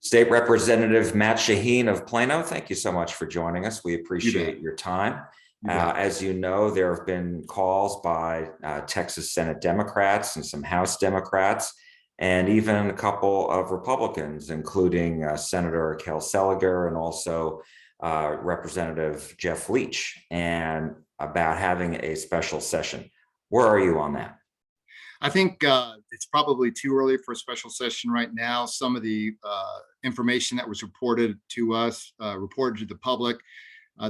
State Representative Matt Shaheen of Plano, thank you so much for joining us. We appreciate your time. As you know, there have been calls by Texas Senate Democrats and some House Democrats, and even a couple of Republicans, including Senator Kel Seliger and also Representative Jeff Leach, and about having a special session. Where are you on that? I think it's probably too early for a special session right now. Some of the information that was reported to us, reported to the public,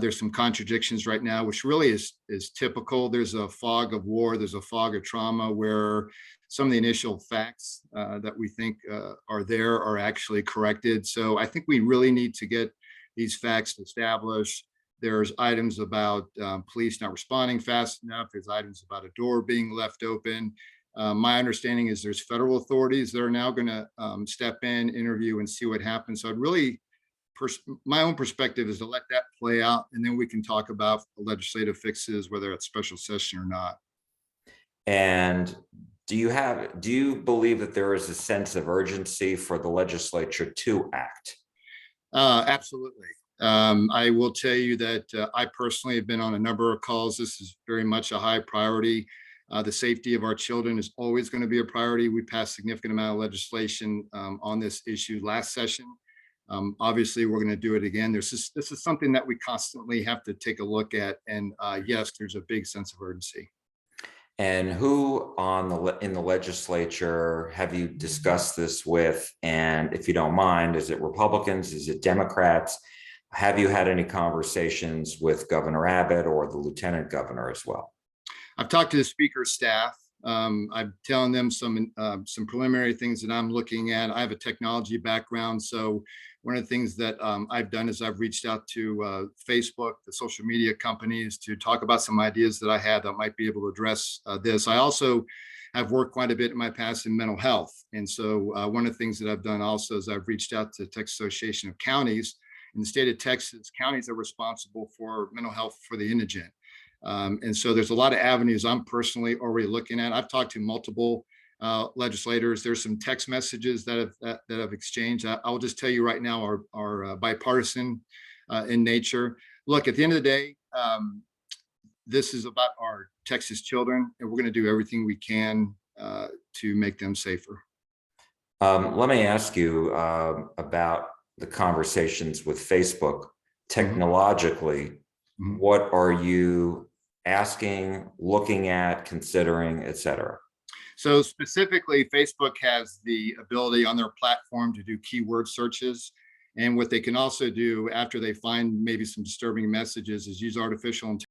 there's some contradictions right now, which really is typical. There's a fog of war, there's a fog of trauma where some of the initial facts that we think are there are actually corrected. So I think we really need to get these facts established. There's items about police not responding fast enough. There's items about a door being left open. My understanding is there's federal authorities that are now going to step in, interview, and see what happens. So I'd really, my own perspective is to let that play out, and then we can talk about legislative fixes, whether it's special session or not. And do you believe that there is a sense of urgency for the legislature to act? Absolutely. I will tell you that I personally have been on a number of calls. This is very much a high priority. The safety of our children is always going to be a priority. We passed a significant amount of legislation on this issue last session. Obviously, we're going to do it again. This is something that we constantly have to take a look at. And yes, there's a big sense of urgency. And who in the legislature have you discussed this with? And if you don't mind, is it Republicans? Is it Democrats? Have you had any conversations with Governor Abbott or the Lieutenant Governor as well? I've talked to the speaker's staff. I'm telling them some preliminary things that I'm looking at. I have a technology background, so one of the things that I've done is I've reached out to Facebook, the social media companies, to talk about some ideas that I have that might be able to address this. I also have worked quite a bit in my past in mental health, and so one of the things that I've done also is I've reached out to the Texas Association of Counties. In the state of Texas, counties are responsible for mental health for the indigent. And so there's a lot of avenues I'm personally already looking at. I've talked to multiple legislators. There's some text messages that have exchanged. I'll just tell you right now are bipartisan in nature. Look, at the end of the day, this is about our Texas children, and we're going to do everything we can to make them safer. Let me ask you about the conversations with Facebook. Technologically, what are you asking, looking at, considering, et cetera? So specifically, Facebook has the ability on their platform to do keyword searches. And what they can also do after they find maybe some disturbing messages is use artificial intelligence